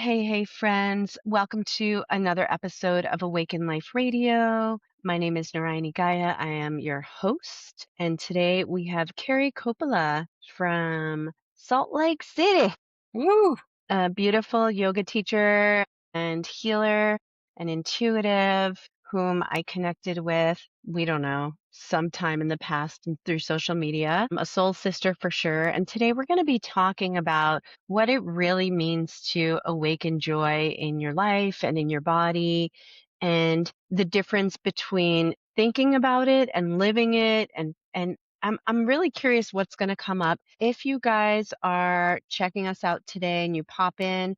Hey, friends. Welcome to another episode of Awaken Life Radio. My name is Narayani Gaya. I am your host. And today we have Carrie Coppola from Salt Lake City, Woo! a beautiful yoga teacher and healer and intuitive whom I connected with, we don't know, sometime in the past through social media, a soul sister for sure. And today we're going to be talking about what it really means to awaken joy in your life and in your body, and the difference between thinking about it and living it. And I'm really curious what's going to come up. If you guys are checking us out today and you pop in,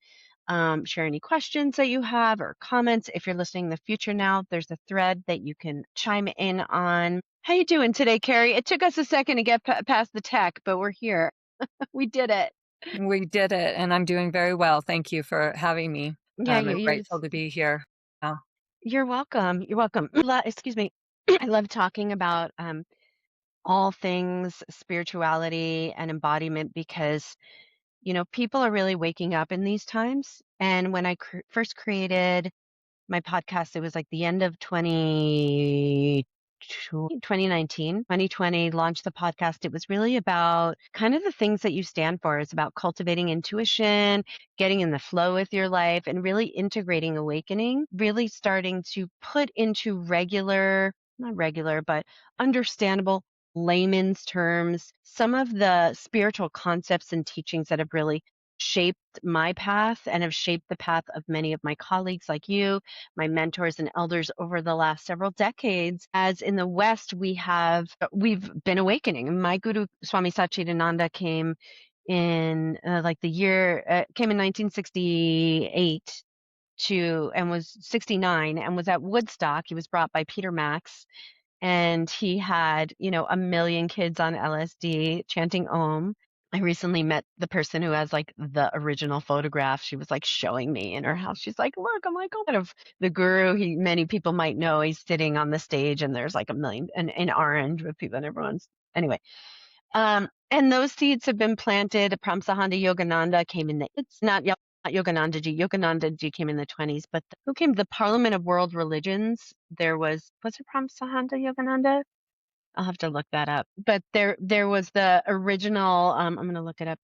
share any questions that you have or comments. If you're listening in the future now, there's a thread that you can chime in on. How you doing today, Carrie? It took us a second to get past the tech, but we're here. We did it. We did it, and I'm doing very well. Thank you for having me. Yeah, I'm grateful to be here. Oh, you're welcome. You're welcome. Excuse me. I love talking about all things spirituality and embodiment because people are really waking up in these times. And when I first created my podcast, it was like the end of 2019, 2020, launched the podcast. It was really about kind of the things that you stand for. It's about cultivating intuition, getting in the flow with your life, and really integrating awakening, really starting to put into not regular, but understandable layman's terms, some of the spiritual concepts and teachings that have really shaped my path and have shaped the path of many of my colleagues like you, my mentors and elders over the last several decades. As in the West, we've been awakening. My guru Swami Satchidananda came in came in 1968 and was 69 and was at Woodstock. He was brought by Peter Max, and he had, a million kids on LSD chanting Om. I recently met the person who has like the original photograph. She was like showing me in her house. She's like, look, I'm like, oh, of the guru. Many people might know he's sitting on the stage and there's like a million and in orange with people and everyone's anyway. And those seeds have been planted. Pramsahanda Yogananda came in it's not Yoganandaji. Yoganandaji came in the 20s, but who came? The Parliament of World Religions. Was it Pramsahanda Yogananda? I'll have to look that up. But there was the original, I'm going to look it up.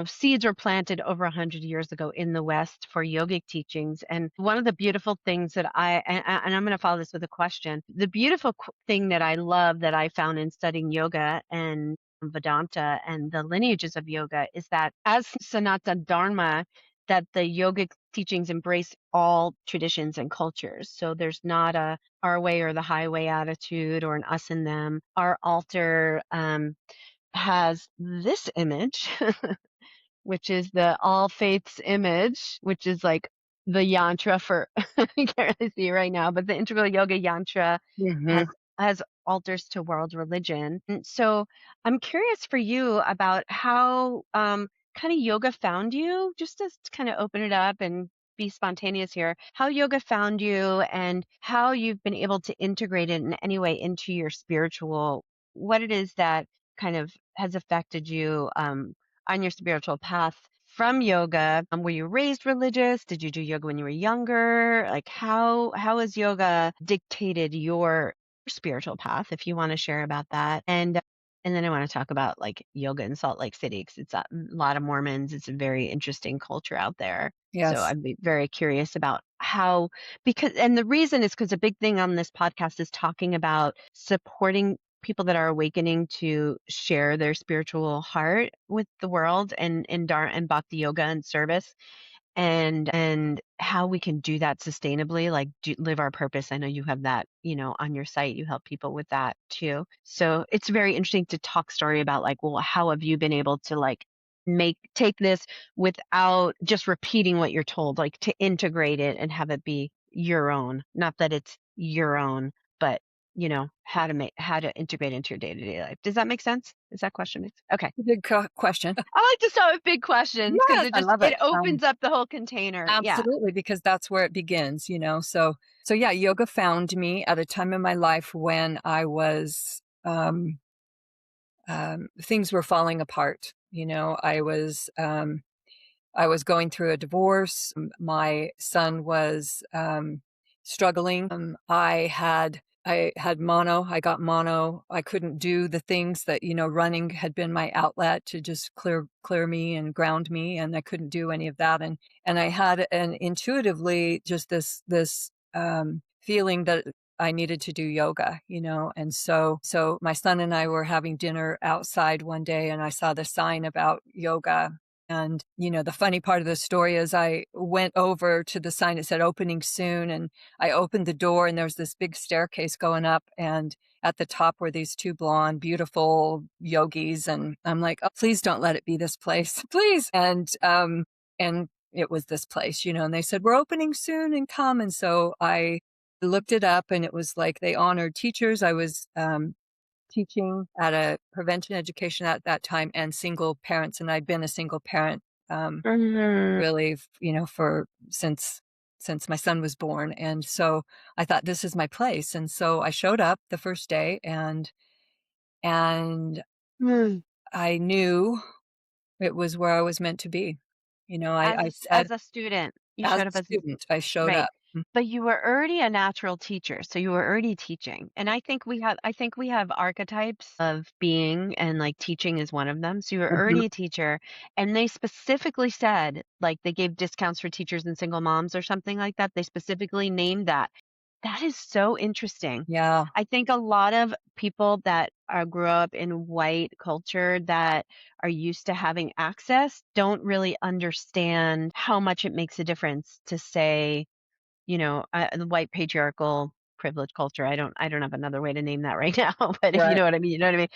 Seeds were planted over 100 years ago in the West for yogic teachings. And one of the beautiful things that and I'm going to follow this with a question. The beautiful thing that I love that I found in studying yoga and Vedanta and the lineages of yoga is that as Sanatana Dharma, that the yogic teachings embrace all traditions and cultures. So there's not a our way or the highway attitude or an us and them. Our altar has this image, which is the all faiths image, which is like the yantra for you can't really see it right now, but the integral yoga yantra hmm has altars to world religion. And so I'm curious for you about how kind of yoga found you, just to kind of open it up and be spontaneous here, how yoga found you and how you've been able to integrate it in any way into your spiritual, what it is that kind of has affected you on your spiritual path from yoga. Were you raised religious? Did you do yoga when you were younger? Like how has yoga dictated your spiritual path, if you want to share about that? And then I want to talk about like yoga in Salt Lake City because it's a lot of Mormons. It's a very interesting culture out there. So Yes. I'd be very curious about and the reason is because a big thing on this podcast is talking about supporting people that are awakening to share their spiritual heart with the world and and bhakti yoga and service, and how we can do that sustainably, like live our purpose. I know you have that, on your site. You help people with that too. So it's very interesting to talk story about like, well, how have you been able to like take this without just repeating what you're told, like to integrate it and have it be your own, not that it's your own, but how to integrate into your day-to-day life. Does that make sense? Is that question okay? Big question. I like to start with big questions because Yes, I love it it. opens up the whole container. Yeah. Absolutely, because that's where it begins. So yeah, yoga found me at a time in my life when I was things were falling apart. I was I was going through a divorce. My son was struggling. I had mono. I got mono. I couldn't do the things that, running had been my outlet to just clear me and ground me, and I couldn't do any of that. And I had an intuitively just this feeling that I needed to do yoga, and so my son and I were having dinner outside one day, and I saw the sign about yoga. And, the funny part of the story is I went over to the sign that said opening soon, and I opened the door, and there was this big staircase going up, and at the top were these two blonde, beautiful yogis, and I'm like, "Oh, please don't let it be this place, please." And it was this place, and they said, "We're opening soon and come." And so I looked it up, and it was like they honored teachers. I was teaching at a prevention education at that time, and single parents, and I'd been a single parent, Mhm. really, for since my son was born. And so I thought, this is my place. And so I showed up the first day, and Mm. I knew it was where I was meant to be. I said, As a student, you as showed a up as student, I showed right. up. Mm. But you were already a natural teacher, so you were already teaching. And I think we have archetypes of being, and like teaching is one of them. So you were Mhm. already a teacher, and they specifically said, like, they gave discounts for teachers and single moms or something like that. They specifically named that. That is so interesting. Yeah, I think a lot of people that grew up in white culture that are used to having access don't really understand how much it makes a difference to say, the white patriarchal privilege culture. I don't have another way to name that right now, but if you right. know what I mean, you know what I mean?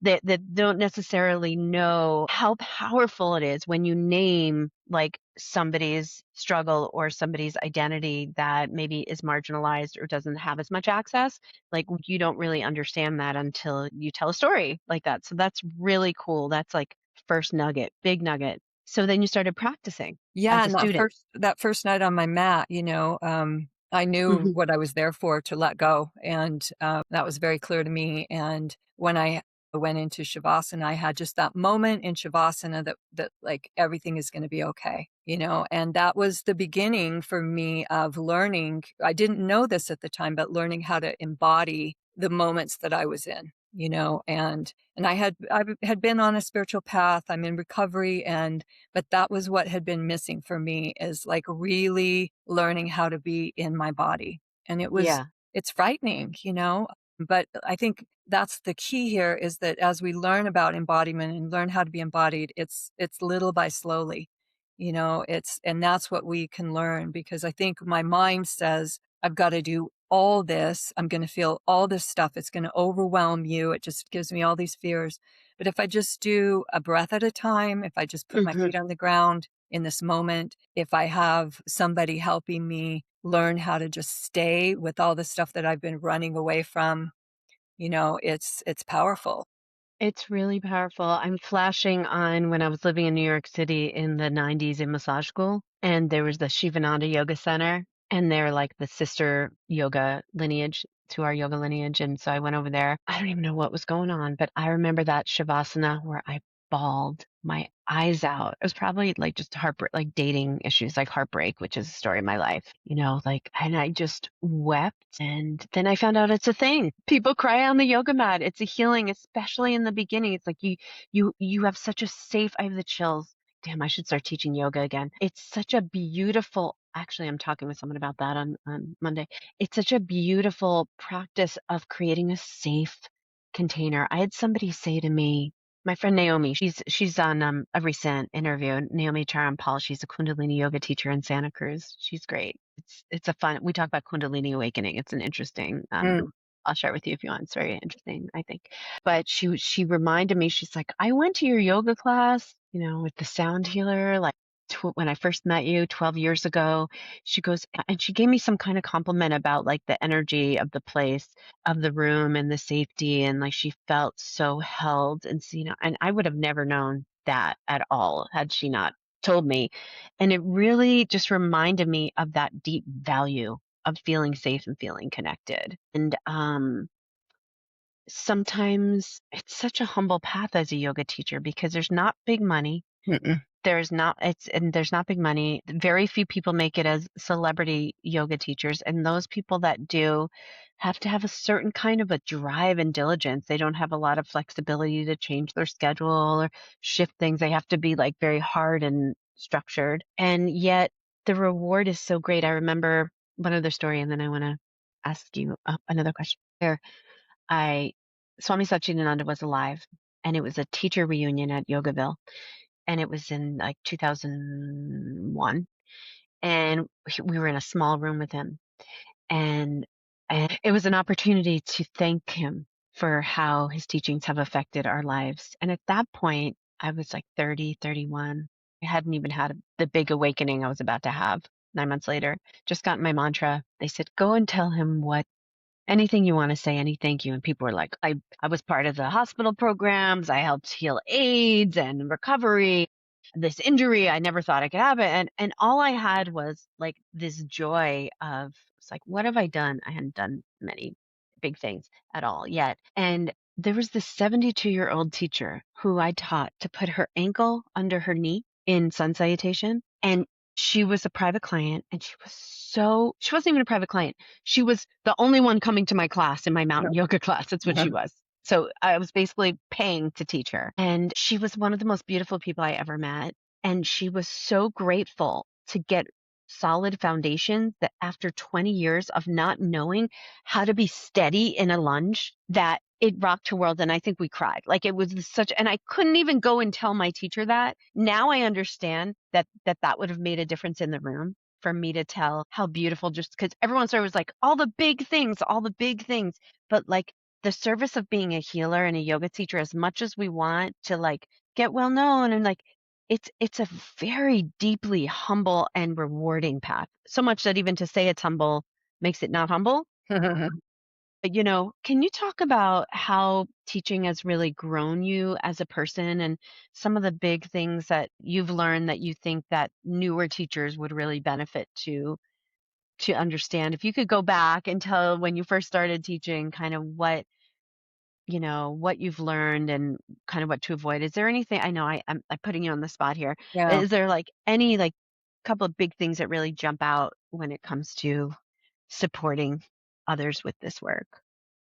That don't necessarily know how powerful it is when you name like somebody's struggle or somebody's identity that maybe is marginalized or doesn't have as much access. Like you don't really understand that until you tell a story like that. So that's really cool. That's like first nugget, big nugget. So then you started practicing Yeah, as a and that student. first night on my mat, I knew Mhm. what I was there for, to let go, and, that was very clear to me. And when I went into shavasana, I had just that moment in shavasana that, like, everything is gonna be okay, and that was the beginning for me of learning. I didn't know this at the time, but learning how to embody the moments that I was in, and I had been on a spiritual path. I'm in recovery, but that was what had been missing for me, is like really learning how to be in my body. And Yeah. it's frightening, but I think that's the key here, is that as we learn about embodiment and learn how to be embodied, it's little by slowly, and that's what we can learn. Because I think my mind says, I've got to do all this. I'm going to feel all this stuff. It's going to overwhelm you. It just gives me all these fears. But if I just do a breath at a time, if I just put my Mhm. feet on the ground in this moment, if I have somebody helping me learn how to just stay with all the stuff that I've been running away from, it's powerful. It's really powerful. I'm flashing on when I was living in New York City in the 90s in massage school, and there was the Shivananda Yoga Center, and they're like the sister yoga lineage to our yoga lineage. And so I went over there. I don't even know what was going on, but I remember that Shavasana where I bawled my eyes out. It was probably like just heartbreak, like dating issues, like heartbreak, which is a story of my life, like, and I just wept. And then I found out it's a thing. People cry on the yoga mat. It's a healing, especially in the beginning. It's like you have such a safe, I have the chills. Damn, I should start teaching yoga again. It's such a beautiful, actually, I'm talking with someone about that on Monday. It's such a beautiful practice of creating a safe container. I had somebody say to me, my friend Naomi, she's on a recent interview. Naomi Charampal, she's a Kundalini yoga teacher in Santa Cruz. She's great. It's a fun. We talk about Kundalini awakening. It's an interesting. Mm. I'll share it with you if you want. It's very interesting, I think. But she reminded me. She's like, I went to your yoga class, with the sound healer, like when I first met you 12 years ago. She goes, and she gave me some kind of compliment about like the energy of the place, of the room, and the safety, and like she felt so held and seen. And I would have never known that at all had she not told me. And it really just reminded me of that deep value of feeling safe and feeling connected. And sometimes it's such a humble path as a yoga teacher because there's not big money. Mm-mm. there's not big money. Very few people make it as celebrity yoga teachers, and those people that do have to have a certain kind of a drive and diligence. They don't have a lot of flexibility to change their schedule or shift things. They have to be like very hard and structured. And yet the reward is so great. I remember one other story, and then I want to ask you another question. There, I Swami Satchidananda was alive, and it was a teacher reunion at Yogaville, and it was in like 2001, and we were in a small room with him, and it was an opportunity to thank him for how his teachings have affected our lives. And at that point, I was like 30, 31. I hadn't even had the big awakening I was about to have 9 months later. Just got my mantra. They said, go and tell him what anything you want to say, any thank you. And people were like, I was part of the hospital programs. I helped heal AIDS and recovery. This injury, I never thought I could have it. And all I had was like this joy of, it's like, what have I done? I hadn't done many big things at all yet. And there was this 72-year-old teacher who I taught to put her ankle under her knee in sun salutation. And she was a private client, and she wasn't even a private client. She was the only one coming to my class in my mountain yoga class. That's what she was. So I was basically paying to teach her. And she was one of the most beautiful people I ever met. And she was so grateful to get solid foundation that after 20 years of not knowing how to be steady in a lunge, that it rocked her world. And I think we cried. Like it was such, and I couldn't even go and tell my teacher that. Now I understand that would have made a difference in the room for me to tell how beautiful, just because everyone started was like all the big things, all the big things. But like the service of being a healer and a yoga teacher, as much as we want to like get well known and like it's a very deeply humble and rewarding path. So much that even to say it's humble makes it not humble. But, can you talk about how teaching has really grown you as a person and some of the big things that you've learned that you think that newer teachers would really benefit to understand? If you could go back and tell when you first started teaching kind of what you've learned and kind of what to avoid. Is there anything, I know I'm putting you on the spot here. Yeah. Is there like any like couple of big things that really jump out when it comes to supporting others with this work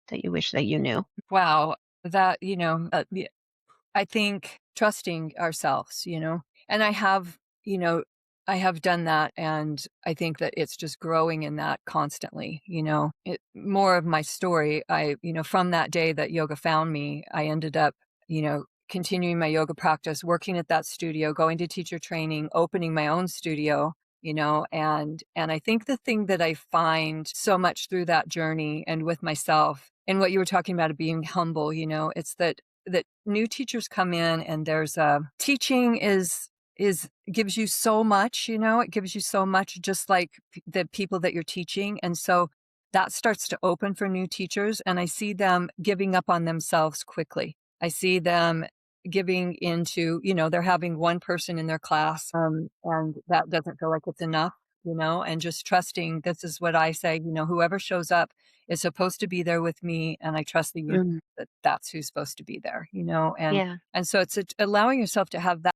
that you wish that you knew? Wow. That, I think trusting ourselves, and you know, I have done that. And I think that it's just growing in that constantly, more of my story. From that day that yoga found me, I ended up, continuing my yoga practice, working at that studio, going to teacher training, opening my own studio, and I think the thing that I find so much through that journey and with myself and what you were talking about of being humble, it's that new teachers come in and there's teaching is gives you so much, it gives you so much, just like the people that you're teaching. And so that starts to open for new teachers, and I see them giving up on themselves quickly. I see them giving into, they're having one person in their class, and that doesn't feel like it's enough, and just trusting. This is what I say, whoever shows up is supposed to be there with me, and I trust the universe Mm, that that's who's supposed to be there, yeah. and so it's allowing yourself to have that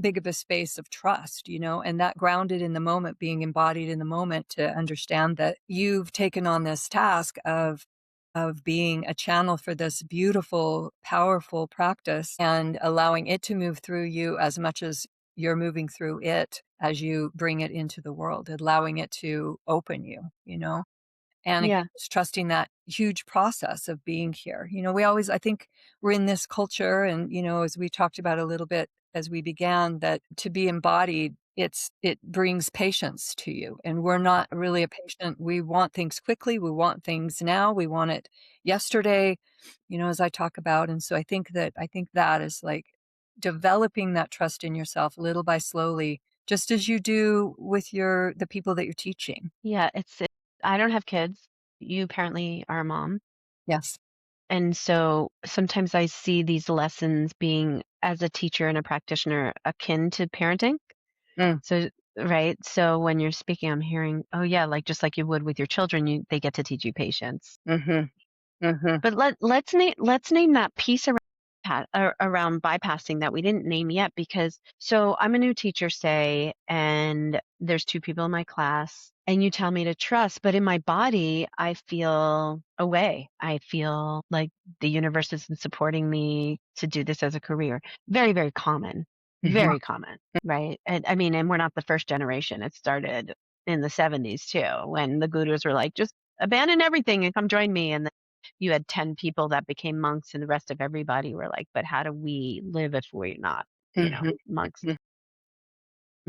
big of a space of trust, and that grounded in the moment, being embodied in the moment, to understand that you've taken on this task of being a channel for this beautiful, powerful practice, and allowing it to move through you as much as you're moving through it as you bring it into the world, allowing it to open you, and again, Yeah. just trusting that huge process of being here. I think we're in this culture, and, as we talked about a little bit as we began, that to be embodied, it brings patience to you. And we're not really a patient. We want things quickly. We want things now. We want it yesterday, as I talk about. And so I think that is like developing that trust in yourself little by slowly, just as you do with the people that you're teaching. Yeah, I don't have kids. You apparently are a mom. Yes. And so sometimes I see these lessons being, as a teacher and a practitioner, akin to parenting. Mm. So, right. So when you're speaking, I'm hearing, oh yeah, like just like you would with your children, they get to teach you patience. Mhm. Mhm. But let's name that piece around around bypassing that we didn't name yet because so I'm a new teacher, say, and there's two people in my class, and you tell me to trust, but in my body, I feel away. I feel like the universe isn't supporting me to do this as a career. Very, Mhm. very common, right? And I mean, and we're not the first generation. It started in the 70s too, when the gurus were like, just abandon everything and come join me. And you had 10 people that became monks and the rest of everybody were like, but how do we live if we're not, Mhm. monks? Mhm.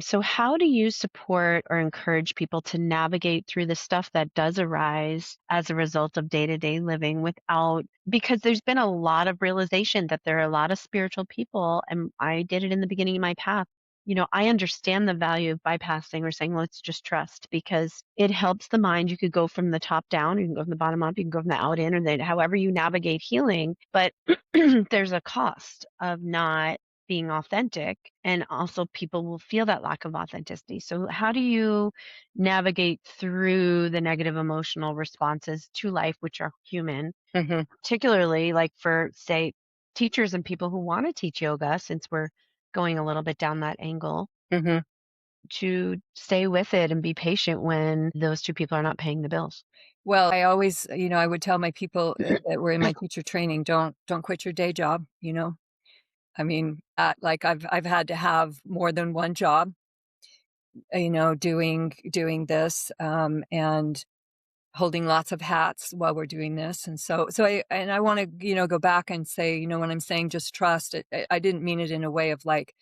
So how do you support or encourage people to navigate through the stuff that does arise as a result of day-to-day living without because there's been a lot of realization that there are a lot of spiritual people, and I did it in the beginning of my path. I understand the value of bypassing or saying, let's just trust because it helps the mind. You could go from the top down, you can go from the bottom up, you can go from the out in, or then however you navigate healing. But there's a cost of not being authentic, and also people will feel that lack of authenticity. So how do you navigate through the negative emotional responses to life, which are human, Mhm. particularly like for, say, teachers and people who want to teach yoga, since we're going a little bit down that angle, Mhm. to stay with it and be patient when those two people are not paying the bills? Well, I always, I would tell my people, that were in my teacher training, don't quit your day job, you know? I mean, like, I've had to have more than one job, doing this, and holding lots of hats while we're doing this. And I want to, go back and say, when I'm saying just trust, I didn't mean it in a way of like,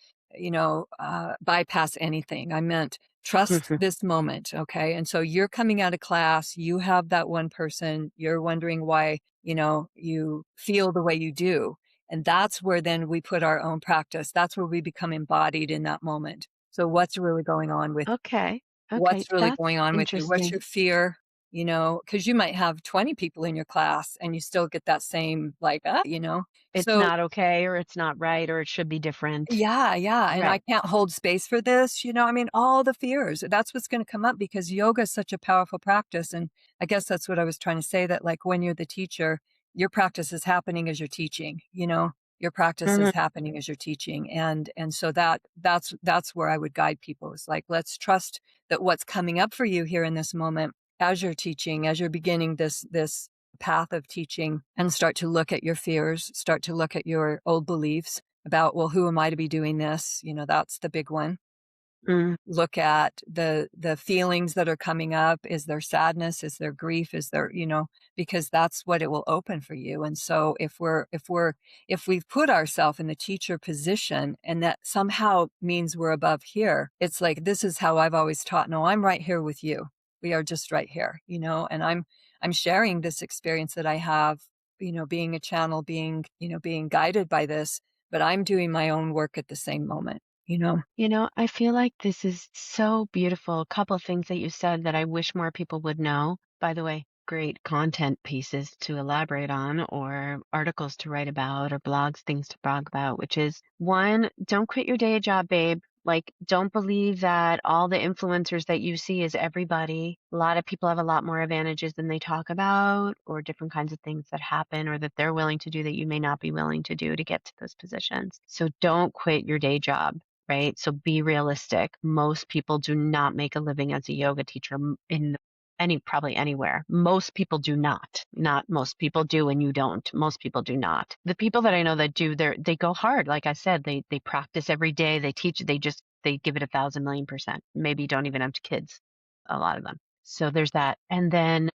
bypass anything. I meant trust Mhm. this moment. Okay. And so you're coming out of class, you have that one person, you're wondering why, you feel the way you do. And that's where then we put our own practice. That's where we become embodied in that moment. So what's really going on with Okay. Okay. What's really going That's on with you? What's interesting. your fear? Because you might have 20 people in your class and you still get that same like, It's So not okay, or it's not right, or it should be different. yeah, yeah, and I Right. can't hold space for this, I mean, all the fears. That's what's gonna come up because yoga is such a powerful practice, and I guess that's what I was trying to say, that, like, when you're the teacher, your practice is happening as you're teaching, you know? Your practice is Mhm. happening as you're teaching, and so that's where I would guide people, is like, let's trust that what's coming up for you here in this moment as you're teaching, as you're beginning this path of teaching, and start to look at your fears, start to look at your old beliefs about, well, who am I to be doing this? That's the big one. Mm. Look at the feelings that are coming up. Is there sadness? Is there grief? Is there, because that's what it will open for you. And so if we've put ourselves in the teacher position and that somehow means we're above here, it's like, this is how I've always taught. No, I'm right here with you. We are just right here, and I'm sharing this experience that I have, being a channel, being guided by this, but I'm doing my own work at the same moment, you know? I feel like this is so beautiful. A couple of things that you said that I wish more people would know. By the way, great content pieces to elaborate on, or articles to write about, or blogs, things to blog about, which is one, don't quit your day job, babe. Like, don't believe that all the influencers that you see is everybody. A lot of people have a lot more advantages than they talk about, or different kinds of things that happen, or that they're willing to do that you may not be willing to do to get to those positions. So don't quit your day job, right? So be realistic. Most people do not make a living as a yoga teacher in probably anywhere. Most people do not. Not most people do, and you don't. Most people do not. The people that I know that do, they go hard. Like I said, they practice every day. They teach. They give it 1,000,000,000%. Maybe don't even have kids. A lot of them. So there's that. And then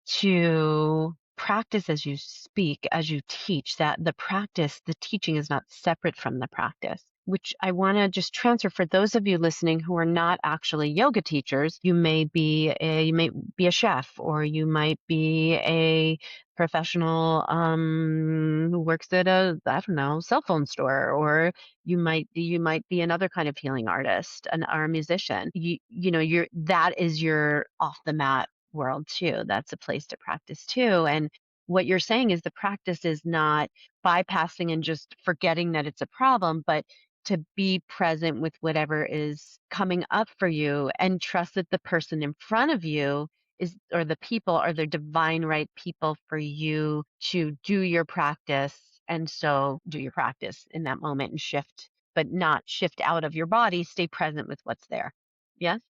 to practice as you speak, as you teach, that the teaching is not separate from the practice, which I want to just transfer for those of you listening who are not actually yoga teachers. You may be a chef, or you might be a professional who works at a, I don't know, cell phone store, or you might be another kind of healing artist, or a musician. That is your off the mat world too. That's a place to practice too. And what you're saying is the practice is not bypassing and just forgetting that it's a problem, but to be present with whatever is coming up for you, and trust that the person in front of you is, or the people, are the divine right people for you to do your practice And so do your practice in that moment and shift, but not shift out of your body, stay present with what's there. Yes?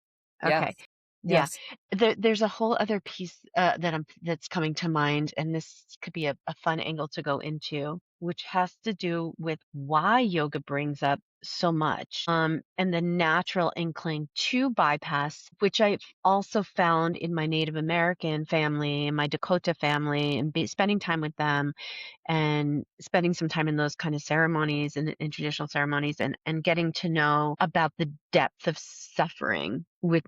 Yes. Okay. Yeah. Yes. There's a whole other piece that's coming to mind, and this could be a fun angle to go into, which has to do with why yoga brings up so much, and the natural inkling to bypass, which I also found in my Native American family and my Dakota family, and spending time with them and spending some time in those kind of ceremonies and in traditional ceremonies, and getting to know about the depth of suffering with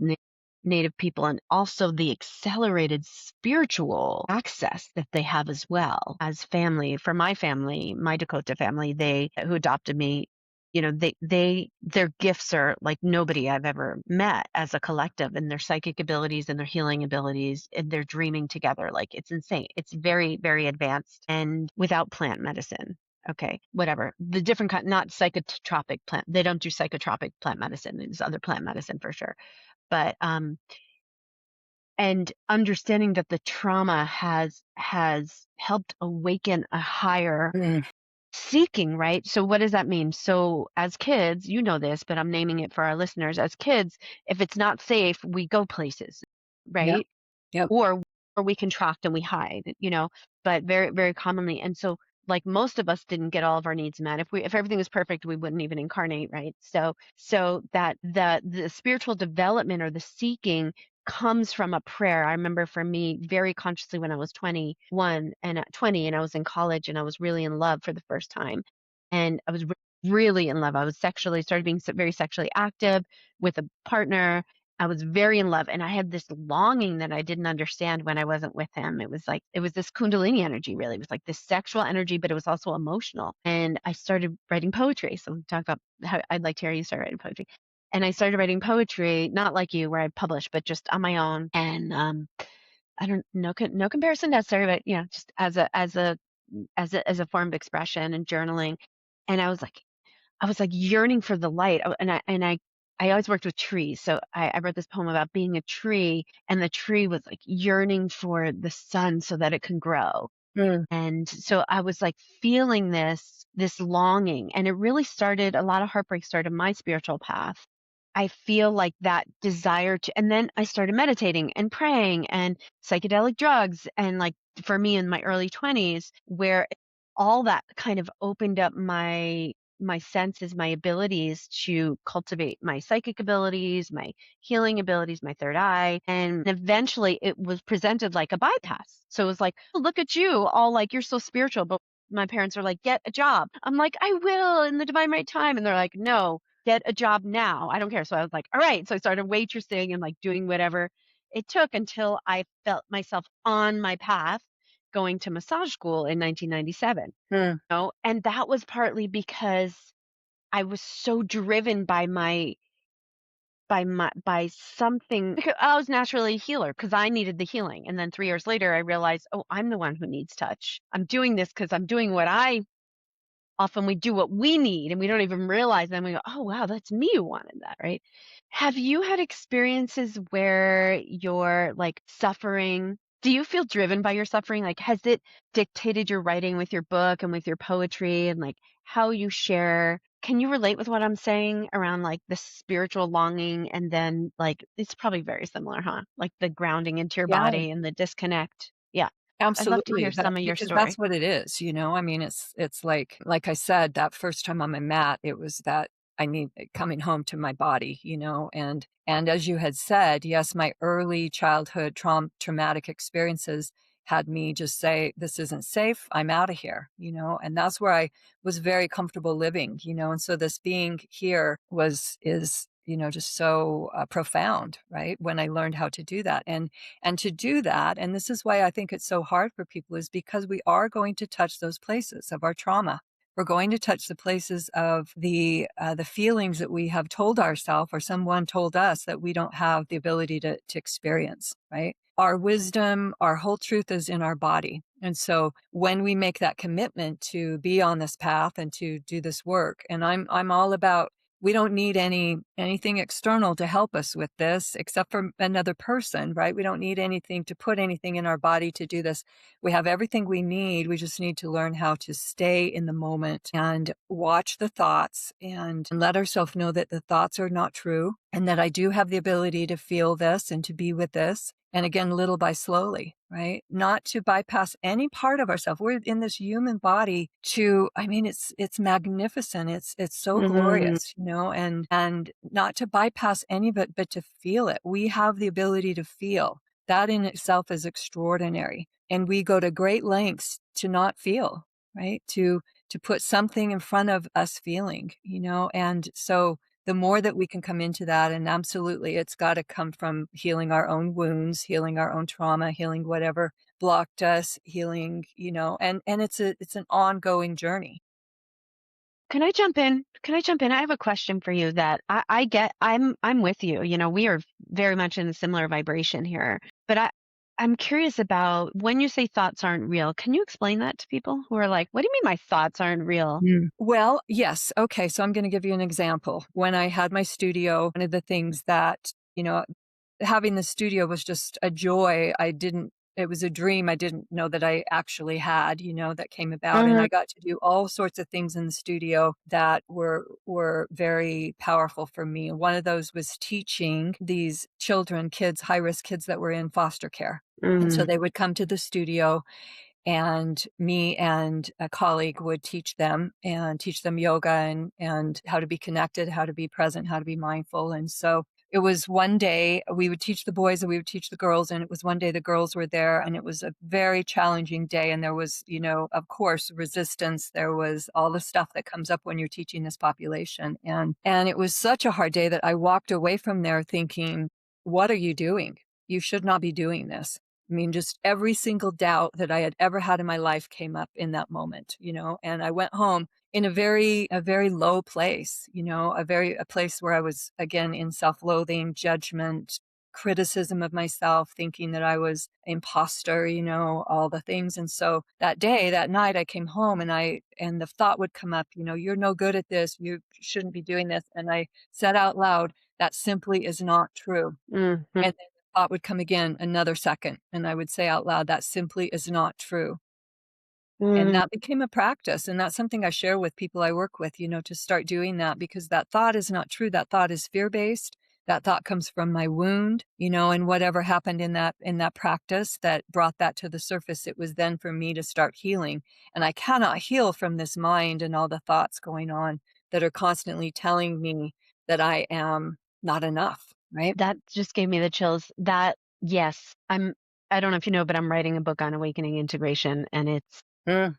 Native people, and also the accelerated spiritual access that they have as well as family. For my family, my Dakota family, they who adopted me, their gifts are like nobody I've ever met as a collective, and their psychic abilities and their healing abilities and their dreaming together. Like it's insane. It's very, very advanced and without plant medicine. Okay, whatever. The different kind, not psychotropic plant. They don't do psychotropic plant medicine. There's other plant medicine for sure. But and understanding that the trauma has helped awaken a higher Mm. seeking, right? So what does that mean? So as kids, you know this, but I'm naming it for our listeners. As kids, if it's not safe, we go places, Yep. right? Yep. Or we contract and we hide, but very, very commonly. And so like most of us didn't get all of our needs met. If everything was perfect, we wouldn't even incarnate, right? So that the spiritual development or the seeking comes from a prayer. I remember for me very consciously when I was 21 and 20, and I was in college and I was really in love for the first time. And I was really in love. I was started being very sexually active with a partner. I was very in love, and I had this longing that I didn't understand when I wasn't with him. It was this kundalini energy, really. It was like this sexual energy, but it was also emotional. And I started writing poetry. So talk about how I'd like to hear you start writing poetry. And I started writing poetry, not like you, where I published, but just on my own. And I don't no comparison necessary, but just as a form of expression and journaling. And I was like yearning for the light. I always worked with trees. So I wrote this poem about being a tree, and the tree was like yearning for the sun so that it can grow. Mm. And so I was like feeling this longing, and it really started, a lot of heartbreak started my spiritual path. I feel like that desire to, and then I started meditating and praying and psychedelic drugs, and like for me in my early 20s, where all that kind of opened up my senses, my abilities to cultivate my psychic abilities, my healing abilities, my third eye. And eventually it was presented like a bypass. So it was like, "Oh, look at you, all like, you're so spiritual." But my parents are like, "Get a job." I'm like, "I will in the divine right time." And they're like, "No, get a job now. I don't care." So I was like, "All right." So I started waitressing and like doing whatever it took until I felt myself on my path going to massage school in 1997. Mm. And that was partly because I was so driven by something. Because I was naturally a healer because I needed the healing. And then 3 years later, I realized, oh, I'm the one who needs touch. I'm doing this because I'm doing what I often we do what we need and we don't even realize. Then we go, oh, wow, that's me who wanted that, right? Have you had experiences where you're like suffering? Do you feel driven by your suffering? Like, has it dictated your writing with your book and with your poetry and like how you share? Can you relate with what I'm saying around like the spiritual longing, and then like it's probably very similar, huh? Like the grounding into your Yeah. body and the disconnect. Yeah. I'd love to Absolutely, hear that some of your because that's story. what it is, I mean, it's like I said, that first time on my mat, it was that I need coming home to my body, and as you had said, yes, my early childhood traumatic experiences had me just say, "This isn't safe, I'm out of here," and that's where I was very comfortable living, and so this being here just so, profound, right, when I learned how to do that, and to do that, and this is why I think it's so hard for people, is because we are going to touch those places of our trauma. We're going to touch the places of the feelings that we have told ourselves or someone told us that we don't have the ability to experience, right? Our wisdom, our whole truth is in our body. And so when we make that commitment to be on this path and to do this work, and I'm all about We don't need anything external to help us with this except for another person, right? We don't need anything to put anything in our body to do this. We have everything we need. We just need to learn how to stay in the moment and watch the thoughts and let ourselves know that the thoughts are not true and that I do have the ability to feel this and to be with this. And again, little by slowly, right? Not to bypass any part of ourselves. We're in this human body I mean, it's magnificent. It's so Mhm. glorious, and not to bypass any of it, but to feel it. We have the ability to feel. That in itself is extraordinary. And we go to great lengths to not feel, right? To put something in front of us feeling, and so the more that we can come into that, and absolutely, it's got to come from healing our own wounds, healing our own trauma, healing whatever blocked us, healing, and it's an ongoing journey. Can I jump in? Can I jump in? I have a question for you that I get. I'm with you. We are very much in a similar vibration here. But I'm curious about when you say thoughts aren't real. Can you explain that to people who are like, "What do you mean my thoughts aren't real?" Well, yes. Okay. So I'm going to give you an example. When I had my studio, one of the things that, having the studio was just a joy. It was a dream I didn't know that I actually had, that came about. And Mhm. I got to do all sorts of things in the studio that were very powerful for me. One of those was teaching these children, kids, high risk kids that were in foster care. And so Mm, they would come to the studio and me and a colleague would teach them and teach them yoga and how to be connected, how to be present, how to be mindful. And so it was one day we would teach the boys and we would teach the girls, and it was one day the girls were there, and it was a very challenging day. And there was, of course, resistance. There was all the stuff that comes up when you're teaching this population. And it was such a hard day that I walked away from there thinking, what are you doing? You should not be doing this. I mean, just every single doubt that I had ever had in my life came up in that moment, and I went home in a very low place, a place where I was again in self-loathing, judgment, criticism of myself, thinking that I was imposter, all the things. And so that night I came home and the thought would come up, you're no good at this, you shouldn't be doing this. And I said out loud, that simply is not true. mhm, And then the thought would come again another second, and I would say out loud, "That simply is not true." And mm. that became a practice, and that's something I share with people I work with, to start doing that because that thought is not true. That thought is fear-based. That thought comes from my wound, and whatever happened in that practice that brought that to the surface, it was then for me to start healing. And I cannot heal from this mind and all the thoughts going on that are constantly telling me that I am not enough, right? That just gave me the chills. Yes, I don't know if you know, but I'm writing a book on awakening integration, and it's Mm,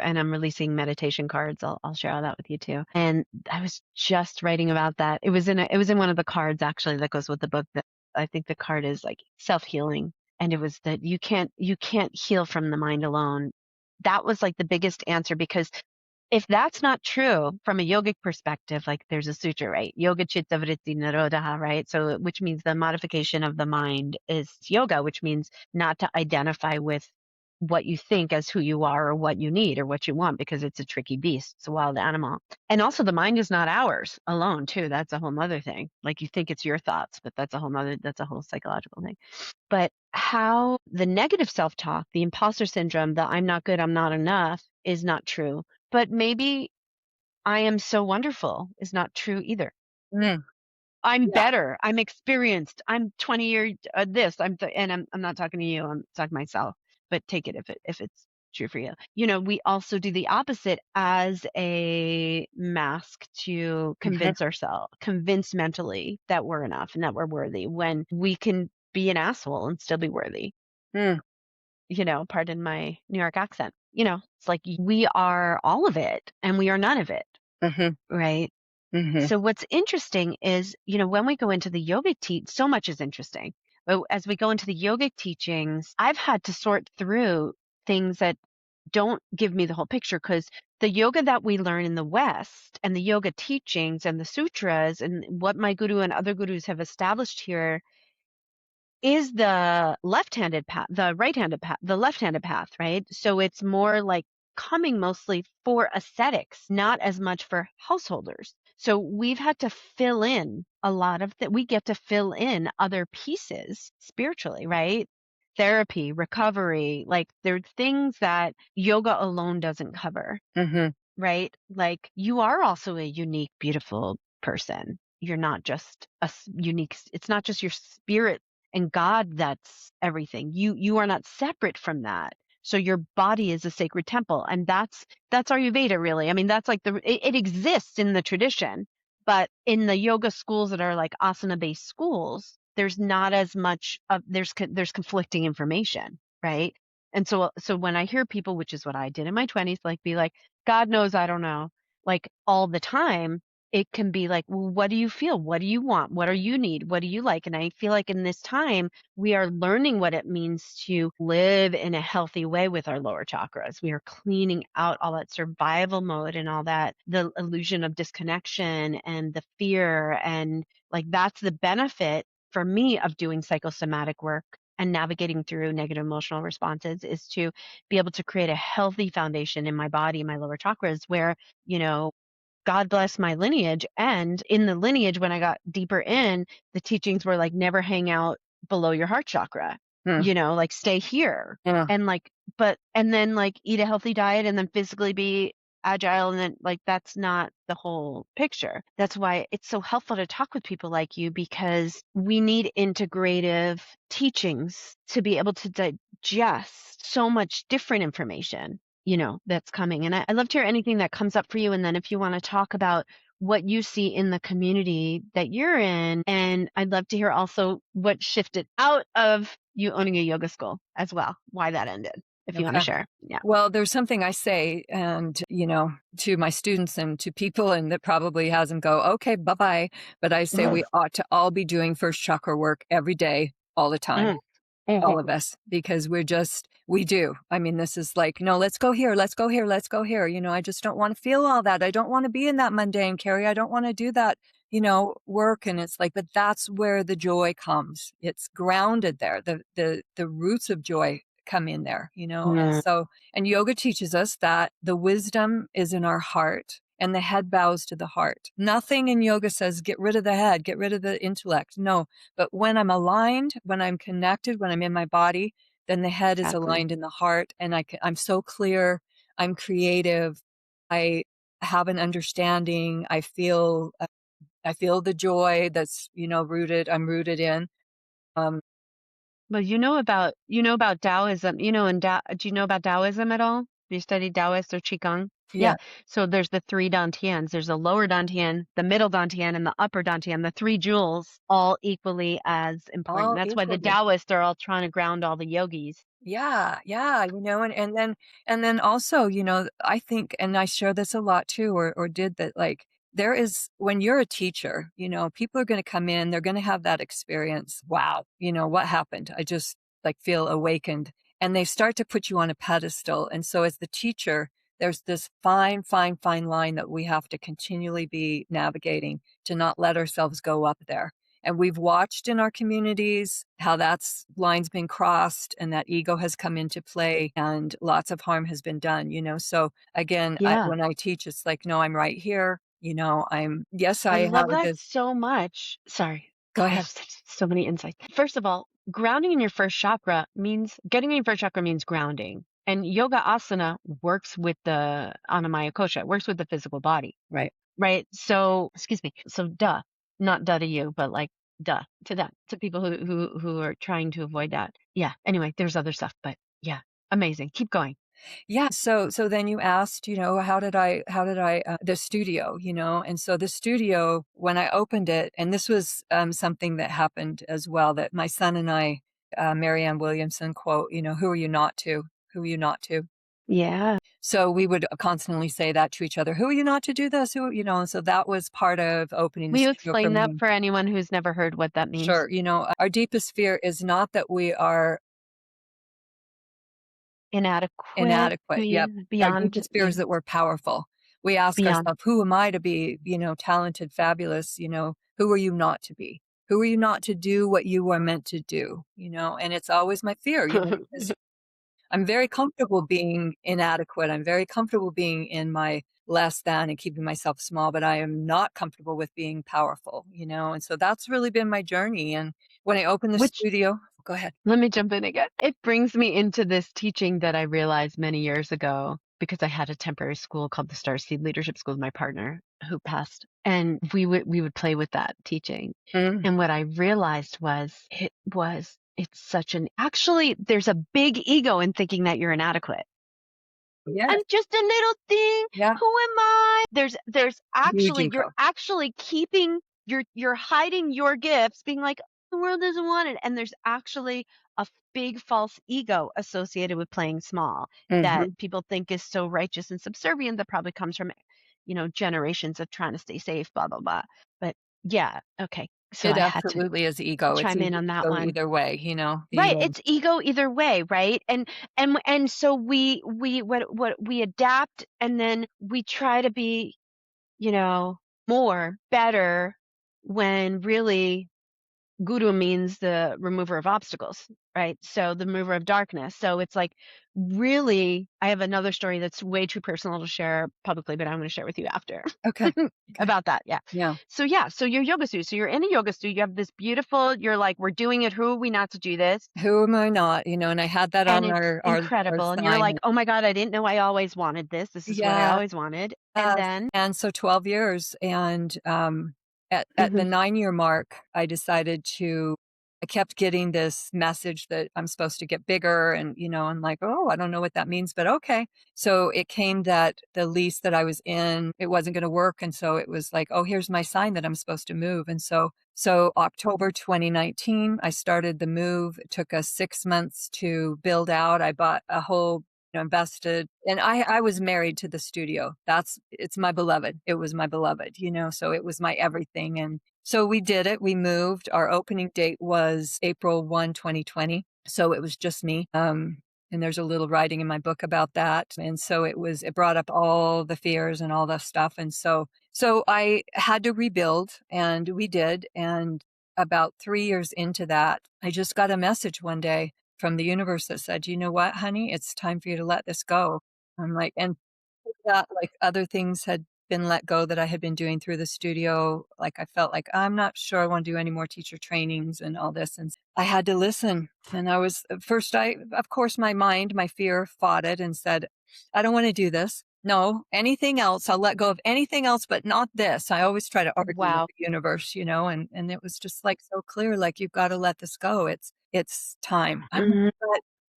and I'm releasing meditation cards. I'll share all that with you too. And I was just writing about that. It was in one of the cards actually that goes with the book. That I think the card is like self-healing, and it was that you can't heal from the mind alone. That was like the biggest answer, because if that's not true from a yogic perspective, like there's a sutra, right? Yoga chitta vritti nirodha, right? So which means the modification of the mind is yoga, which means not to identify with what you think as who you are or what you need or what you want, because it's a tricky beast. It's a wild animal. And also the mind is not ours alone too. That's a whole nother thing. Like you think it's your thoughts, but that's a whole psychological thing. But how the negative self-talk, the imposter syndrome, the I'm not good, I'm not enough is not true. But maybe I am so wonderful is not true either. mm, I'm yeah, better. I'm experienced. I'm 20 years this. And I'm not talking to you. I'm talking to myself. But take it if it's true for you. We also do the opposite as a mask to mhm, convince mentally that we're enough and that we're worthy, when we can be an asshole and still be worthy. mm, Pardon my New York accent. It's like we are all of it and we are none of it, mhm, right? mhm, So what's interesting is, when we go into the yogic so much is interesting. But as we go into the yogic teachings, I've had to sort through things that don't give me the whole picture, because the yoga that we learn in the West and the yoga teachings and the sutras and what my guru and other gurus have established here is the left-handed path, the right-handed path, the left-handed path, right? So it's more like coming mostly for aesthetics, not as much for householders. So we've had to fill in a lot of that. We get to fill in other pieces spiritually, right? Therapy, recovery, like there are things that yoga alone doesn't cover, Mhm. right? Like you are also a unique, beautiful person. You're not just unique, it's not just your spirit and God that's everything. You are not separate from that. So your body is a sacred temple, and that's Ayurveda really. I mean, that's like it exists in the tradition, but in the yoga schools that are like asana based schools, there's not as much of there's conflicting information, right? And so when I hear people, which is what I did in my 20s, like be like, God knows I don't know, like all the time, it can be like, well, what do you feel? What do you want? What do you need? What do you like? And I feel like in this time, we are learning what it means to live in a healthy way with our lower chakras. We are cleaning out all that survival mode and all that, the illusion of disconnection and the fear. And like, that's the benefit for me of doing psychosomatic work and navigating through negative emotional responses, is to be able to create a healthy foundation in my body, my lower chakras, where, you know, God bless my lineage. And in the lineage, when I got deeper in, the teachings were like, never hang out below your heart chakra, Mm. like stay here. Yeah. And like, and then like eat a healthy diet and then physically be agile. And then like, that's not the whole picture. That's why it's so helpful to talk with people like you, because we need integrative teachings to be able to digest so much different information, that's coming. And I love to hear anything that comes up for you. And then if you want to talk about what you see in the community that you're in, and I'd love to hear also what shifted out of you owning a yoga school as well, why that ended, if you want to Okay. share. Yeah. Well, there's something I say and, to my students and to people and that probably has them go, "Okay, bye-bye." But I say we ought to all be doing first chakra work every day, all the time. Mhm. Mhm. All of us, because we do. I mean, this is like, no, let's go here, let's go here, let's go here. I just don't want to feel all that. I don't want to be in that mundane, Carrie. I don't want to do that, work. And it's like, but that's where the joy comes. It's grounded there. The roots of joy come in there, and Mm. so, and yoga teaches us that the wisdom is in our heart and the head bows to the heart. Nothing in yoga says, get rid of the head, get rid of the intellect. No, but when I'm aligned, when I'm connected, when I'm in my body, then the head is Exactly. aligned in the heart, and I'm so clear. I'm creative. I have an understanding. I feel the joy that's rooted. I'm rooted in. Um, Well, you know about Taoism, and do you know about Taoism at all? Have you studied Taoist or Qigong? yeah, Yeah. So there's the three Dantians. There's a lower Dantian, the middle Dantian, and the upper Dantian, the three jewels, all equally as important. all That's why the equally. Taoists are all trying to ground all the yogis. Yeah, yeah, and then also, I think, and I share this a lot too, or did that, like, there is, when you're a teacher, people are going to come in, they're going to have that experience. Wow, what happened? I just like feel awakened, and they start to put you on a pedestal. And so as the teacher, there's this fine, fine, fine line that we have to continually be navigating to not let ourselves go up there. And we've watched in our communities how that's line's been crossed and that ego has come into play and lots of harm has been done. So again, Yeah. when I teach, it's like, no, I'm right here. Yes, I I love have that this. so much. Sorry. Go God, I have ahead. so many insights. First of all, grounding in your first chakra means getting in your first chakra means grounding. And yoga asana works with the anamaya kosha, works with the physical body, Right. right? So, excuse me. So, duh, not duh to you, but like duh to them, to people who are trying to avoid that. Yeah. Anyway, there's other stuff, but yeah, amazing. Keep going. Yeah. So then you asked, the studio, and so the studio, when I opened it, and this was something that happened as well, that my son and I, Marianne Williamson quote, who are you not to? Who are you not to? Yeah. So we would constantly say that to each other. Who are you not to do this? And so that was part of opening the Will you studio for explain that me. for anyone who's never heard what that means? Sure. Our deepest fear is not that we are Inadequate, inadequate. Yep. Our deepest fear yeah, is that we're powerful. We ask beyond. ourselves, who am I to be, talented, fabulous? Who are you not to be? Who are you not to do what you are meant to do? And it's always my fear, because I'm very comfortable being inadequate. I'm very comfortable being in my less than and keeping myself small, but I am not comfortable with being powerful, and so that's really been my journey, and when I opened the Which studio. Go ahead. let me jump in again. It brings me into this teaching that I realized many years ago because I had a temporary school called the Starseed Leadership School with my partner who passed, and we would play with that teaching. Mm, And what I realized was it's such an actually there's a big ego in thinking that you're inadequate. I'm yes, just a little thing. yeah, Who am I? There's huge actually you're ego. actually keeping you're hiding your gifts, being like, the world doesn't want it. And there's actually a big false ego associated with playing small that Mhm. people think is so righteous and subservient that probably comes from, generations of trying to stay safe, blah, blah, blah. But yeah, okay. So It I had to absolutely is ego. It's chime in on that ego one. either way, Right, it's ego either way, right? And so we what we adapt and then we try to be, you know, more, better when really guru means the remover of obstacles, right? So the remover of darkness. So it's like really I have another story that's way too personal to share publicly, but I'm going to share with you after okay, okay, about that. Yeah. yeah. So you're yoga studio. So you're in a yoga studio. You have this beautiful, you're like, we're doing it. Who are we not to do this? Who am I not? And I had that And on it's our incredible, and you're sign. like, "Oh my god, I didn't know I always wanted this. This is what I Yeah, always wanted." And then and so 12 years, and, at the mhm, 9-year mark, I kept getting this message that I'm supposed to get bigger, and, I'm like, "Oh, I don't know what that means, but okay." So it came that the lease that I was in, it wasn't gonna work, and so it was like, "Oh, here's my sign that I'm supposed to move," and so October 2019, I started the move. It took us 6 months to build out. I bought a whole invested, and I was married to the studio. It's my beloved. It was my beloved, so it was my everything. And so we did it. We moved. Our opening date was April 1, 2020. So it was just me. And there's a little writing in my book about that. And so it brought up all the fears and all the stuff. And so I had to rebuild, and we did. And about 3 years into that, I just got a message one day from the universe that said, "You know what, honey? It's time for you to let this go." I'm like, and that, like, other things had been let go that I had been doing through the studio. Like, I felt like, I'm not sure I want to do any more teacher trainings and all this. And I had to listen. And I was, at first, of course, my fear fought it and said, I don't want to do this. No, anything else. I'll let go of anything else, but not this. I always try to argue with wow. the universe, and it was just like so clear, like, you've got to let this go. It's time. I'm like, Mhm.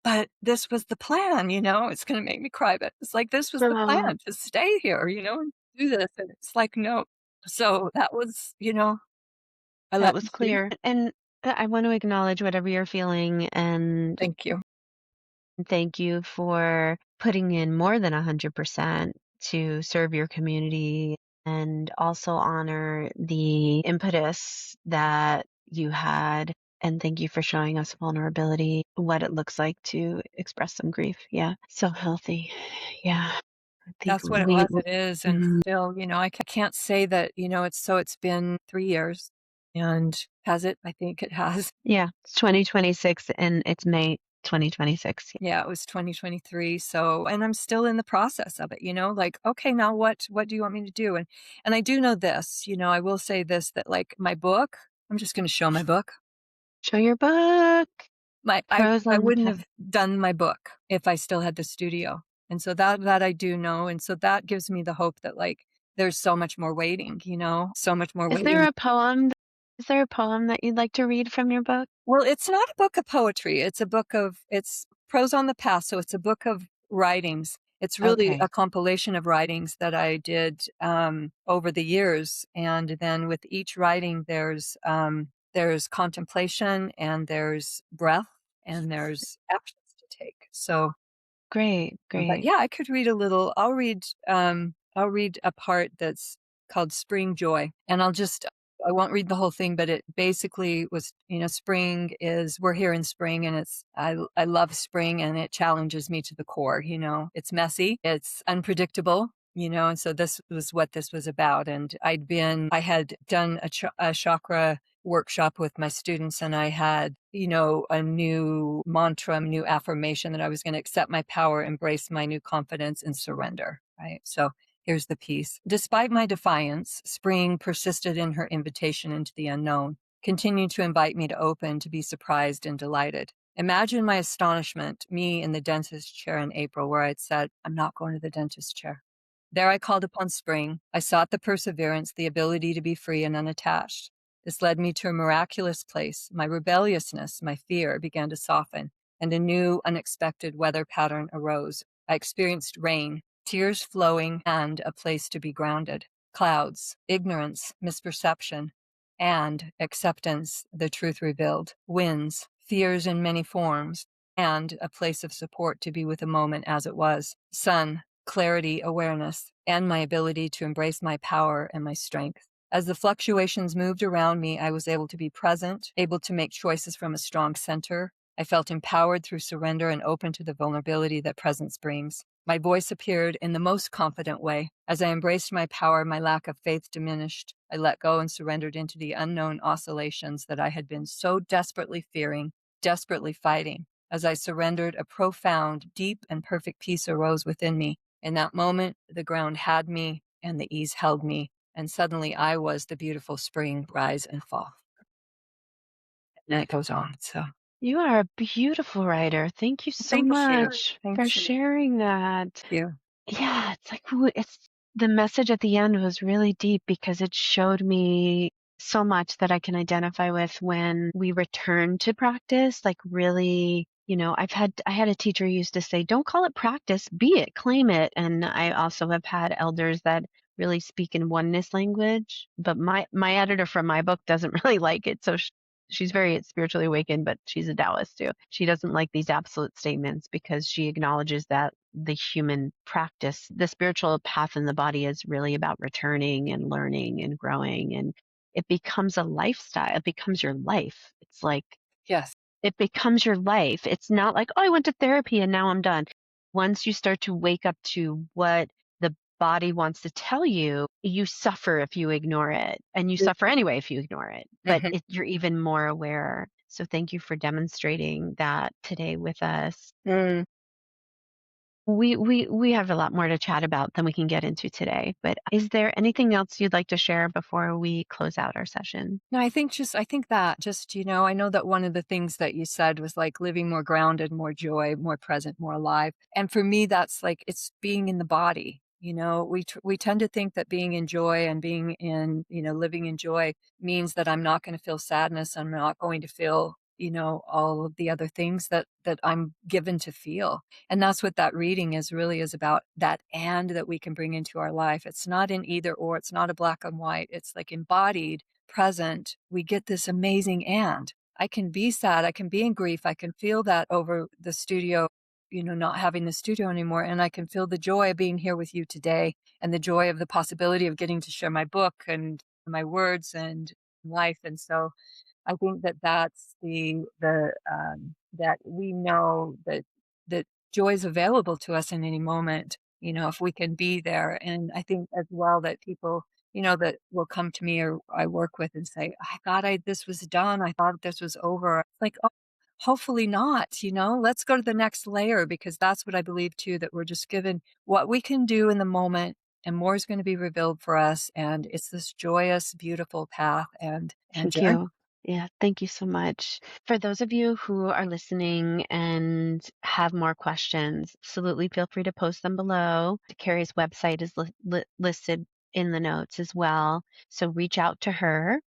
but this was the plan, it's gonna make me cry, but it's like, this was the Oh, plan to stay here, and do this, and it's like, no. So that was, I that let was him be. clear. And I want to acknowledge whatever you're feeling and Thank you. thank you for putting in more than 100% to serve your community and also honor the impetus that you had. And thank you for showing us vulnerability, what it looks like to express some grief. Yeah. So healthy. Yeah. I think That's what it was, it is, and mhm. still, I can't say that, it's been 3 years, and has it? I think it has. Yeah. It's 2026 and it's May 2026. Yeah, it was 2023, so, and I'm still in the process of it, like, "Okay, now what do you want me to do?" And I do know this, I will say this, that, like, my book, I'm just gonna show my book. Show your book. My Pros I on the wouldn't cover. have done my book if I still had the studio, and so that I do know, and so that gives me the hope that, like, there's so much more waiting, so much more Is there waiting. a poem? Is there a poem that you'd like to read from your book? Well, it's not a book of poetry, it's prose on the past, so it's a book of writings. It's really a Okay, compilation of writings that I did, over the years, and then with each writing, there's contemplation, and there's breath, and there's actions to take. So, great, but great. yeah, I could read a little. I'll read a part that's called Spring Joy, and I won't read the whole thing, but it basically was, spring is we're here in spring, and I love spring, and it challenges me to the core. It's messy, it's unpredictable. And so this was what this was about. And I had done a chakra workshop with my students, and I had, a new mantra, a new affirmation that I was going to accept my power, embrace my new confidence, and surrender. Right. So here's the piece. Despite my defiance, spring persisted in her invitation into the unknown, continued to invite me to open, to be surprised and delighted. Imagine my astonishment, me in the dentist chair in April, where I'd said, I'm not going to the dentist chair. There I called upon spring. I sought the perseverance, the ability to be free and unattached. This led me to a miraculous place. My rebelliousness, my fear began to soften, and a new, unexpected weather pattern arose. I experienced rain, tears flowing, and a place to be grounded. Clouds, ignorance, misperception, and acceptance, the truth revealed. Winds, fears in many forms, and a place of support to be with the moment as it was. Sun, clarity, awareness, and my ability to embrace my power and my strength. As the fluctuations moved around me, I was able to be present, able to make choices from a strong center. I felt empowered through surrender and open to the vulnerability that presence brings. My voice appeared in the most confident way. As I embraced my power, my lack of faith diminished. I let go and surrendered into the unknown oscillations that I had been so desperately fearing, desperately fighting. As I surrendered, a profound, deep, and perfect peace arose within me. In that moment, the ground had me and the ease held me, and suddenly I was the beautiful spring rise and fall. And it goes on. So You are a beautiful writer. Thank you so thank you. much for Thank sharing that. you. Yeah, it's like it's the message at the end was really deep because it showed me so much that I can identify with when we return to practice. Like really, I had a teacher who used to say, "Don't call it practice, be it, claim it." And I also have had elders that really speak in oneness language, but my editor from my book doesn't really like it. So she's very spiritually awakened, but she's a Taoist too. She doesn't like these absolute statements because she acknowledges that the human practice, the spiritual path in the body is really about returning and learning and growing. And it becomes a lifestyle. It becomes your life. It's like Yes. it becomes your life. It's not like, oh, I went to therapy and now I'm done. Once you start to wake up to what the body wants to tell you, you suffer if you ignore it. And you suffer anyway if you ignore it. But Mhm. you're even more aware. So thank you for demonstrating that today with us. Mm. We have a lot more to chat about than we can get into today, but is there anything else you'd like to share before we close out our session? No, I think that just, I know that one of the things that you said was like living more grounded, more joy, more present, more alive. And for me, that's like, it's being in the body. We tend to think that being in joy and being in, living in joy means that I'm not going to feel sadness. I'm not going to feel, all of the other things that I'm given to feel. And that's what that reading is about, that and that we can bring into our life. It's not in either or, it's not a black and white. It's like embodied present, we get this amazing and. I can be sad, I can be in grief, I can feel that over the studio, not having the studio anymore. And I can feel the joy of being here with you today and the joy of the possibility of getting to share my book and my words and life. And so I think that that's that we know that joy is available to us in any moment, if we can be there. And I think as well that people, that will come to me or I work with and say, I thought this was done. I thought this was over. It's like, oh, hopefully not, let's go to the next layer, because that's what I believe too, that we're just given what we can do in the moment and more is going to be revealed for us. And it's this joyous, beautiful path and Thank journey. you. Yeah, thank you so much. For those of you who are listening and have more questions, absolutely feel free to post them below. Carrie's website is listed in the notes as well. So reach out to her.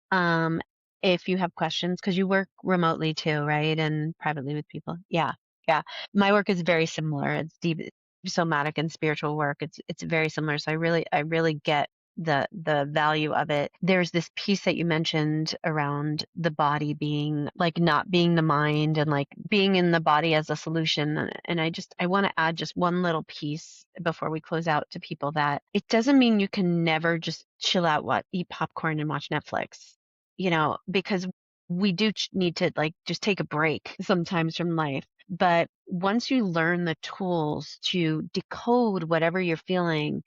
Um, if you have questions, because you work remotely too, right? And privately with people. Yeah. Yeah. My work is very similar. It's deep somatic and spiritual work. It's very similar. So I really get the value of it. There's this piece that you mentioned around the body being like not being the mind and like being in the body as a solution. And I want to add just one little piece before we close out to people that it doesn't mean you can never just chill out, eat popcorn and watch Netflix, because we do need to like just take a break sometimes from life. But once you learn the tools to decode whatever you're feeling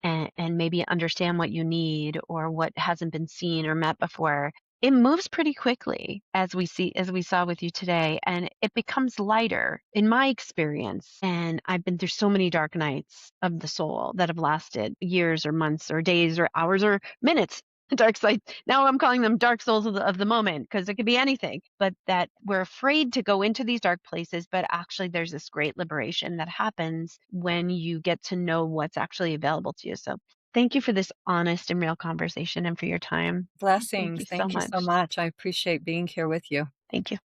and maybe understand what you need or what hasn't been seen or met before, it moves pretty quickly as we saw with you today, and it becomes lighter in my experience. And I've been through so many dark nights of the soul that have lasted years or months or days or hours or minutes. Dark side. Now I'm calling them dark souls of the moment because it could be anything. But that we're afraid to go into these dark places, but actually there's this great liberation that happens when you get to know what's actually available to you. So thank you for this honest and real conversation and for your time. Thank Blessings. you so Thank you so much. much. I appreciate being here with you. Thank you.